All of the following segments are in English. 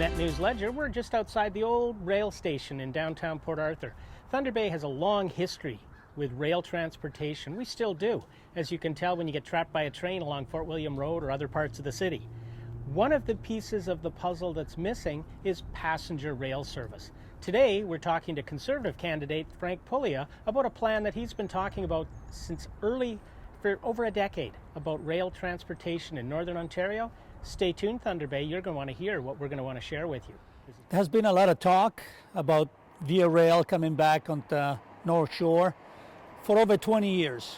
Net News Ledger, we're just outside the old rail station in downtown Port Arthur. Thunder Bay has a long history with rail transportation. We still do, as you can tell when you get trapped by a train along Fort William Road or other parts of the city. One of the pieces of the puzzle that's missing is passenger rail service. Today, we're talking to Conservative candidate Frank Pullia about a plan that he's been talking about for over a decade about rail transportation in Northern Ontario. Stay tuned, Thunder Bay. You're going to want to hear what we're going to want to share with you. There has been a lot of talk about Via Rail coming back on the North Shore for over 20 years.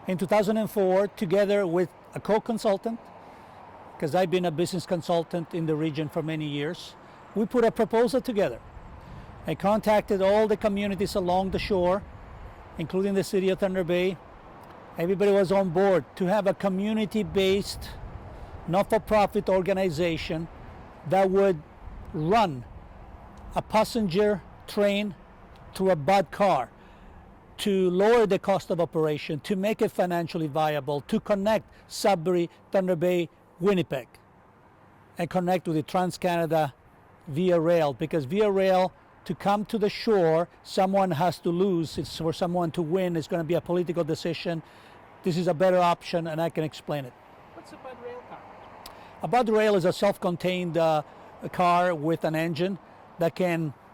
In 2004, together with a co-consultant, because I've been a business consultant in the region for many years, we put a proposal together. I contacted all the communities along the shore, including the city of Thunder Bay. Everybody was on board to have a community-based, not-for-profit organization that would run a passenger train through a BUD car to lower the cost of operation, to make it financially viable, to connect Sudbury, Thunder Bay, Winnipeg, and connect with the Trans-Canada Via Rail, because Via Rail, to come to the shore, someone has to lose. It's for someone to win. It's going to be a political decision. This is a better option, and I can explain it. What's a BUD rail car? A BUD rail is a self-contained car with an engine that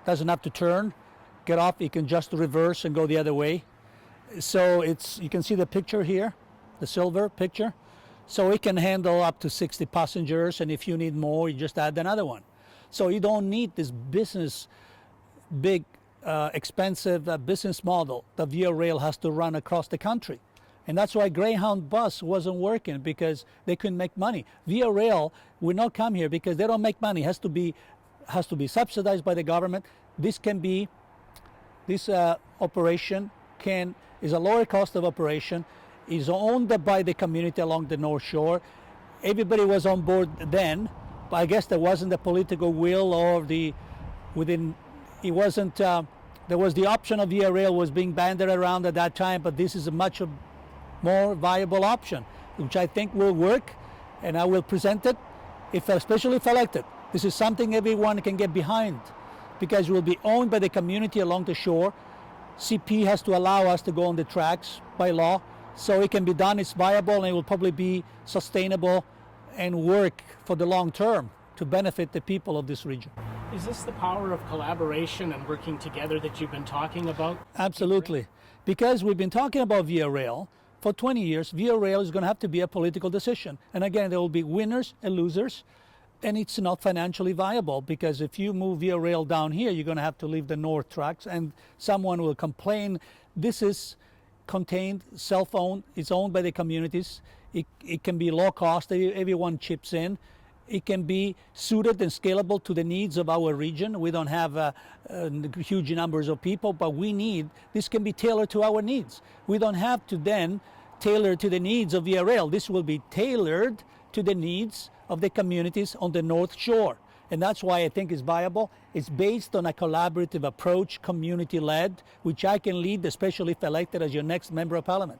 doesn't have to turn, get off. It can just reverse and go the other way. So you can see the picture here, the silver picture. So it can handle up to 60 passengers, and if you need more, you just add another one. So you don't need this big, expensive business model that Via Rail has to run across the country. And that's why Greyhound bus wasn't working, because they couldn't make money. Via Rail will not come here because they don't make money. It has to be subsidized by the government. This operation is a lower cost of operation, is owned by the community along the North Shore. Everybody was on board then, but I guess there wasn't the political will or there was the option of Via Rail was being banded around at that time, but this is a much more viable option, which I think will work, and I will present it, especially if elected. This is something everyone can get behind, because it will be owned by the community along the shore. CP has to allow us to go on the tracks by law, so it can be done. It's viable, and it will probably be sustainable and work for the long term to benefit the people of this region. Is this the power of collaboration and working together that you've been talking about? Absolutely. Because we've been talking about Via Rail for 20 years, Via Rail is going to have to be a political decision. And again, there will be winners and losers, and it's not financially viable, because if you move Via Rail down here, you're going to have to leave the north tracks, and someone will complain. This is contained, self-owned, it's owned by the communities. It can be low cost, everyone chips in. It can be suited and scalable to the needs of our region. We don't have huge numbers of people, but this can be tailored to our needs. We don't have to then tailor to the needs of Via Rail. This will be tailored to the needs of the communities on the North Shore. And that's why I think it's viable. It's based on a collaborative approach, community-led, which I can lead, especially if elected as your next Member of Parliament.